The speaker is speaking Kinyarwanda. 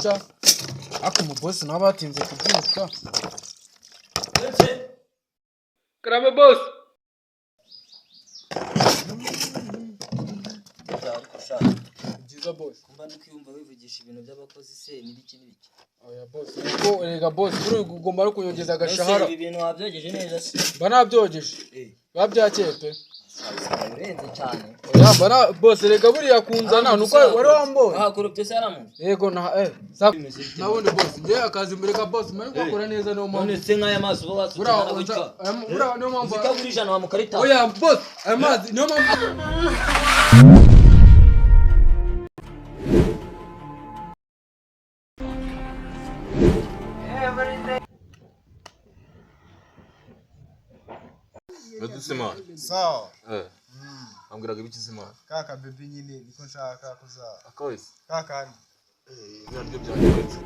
cha ako mu boss nabatinze kubyuka karame boss byiza boss kumba ndikiyumva wivugisha ibintu by'abakozi se n'ibiki oya boss ko erega boss uri ugomba no kuyogeza agashahara ibi bintu wabyogeje neza se banabyogeje babyakeye pe urenze cyane oya bana boss erega buriya kunzana nuko wari wambonye korupte se aramu yego nabone boss nje akazi mureka boss mari gukora neza no mpamvu none se nk'aya mazi uba wasukana gutya ura no mpamvu zikagurisha na mukarita oya boss amazi no mpamvu Medusima. Sawa. Ambwiraga ibiki Simana? Kaka baby nyine niko nshaka kuza. Akawese. Kaka. Yaryo byanjye.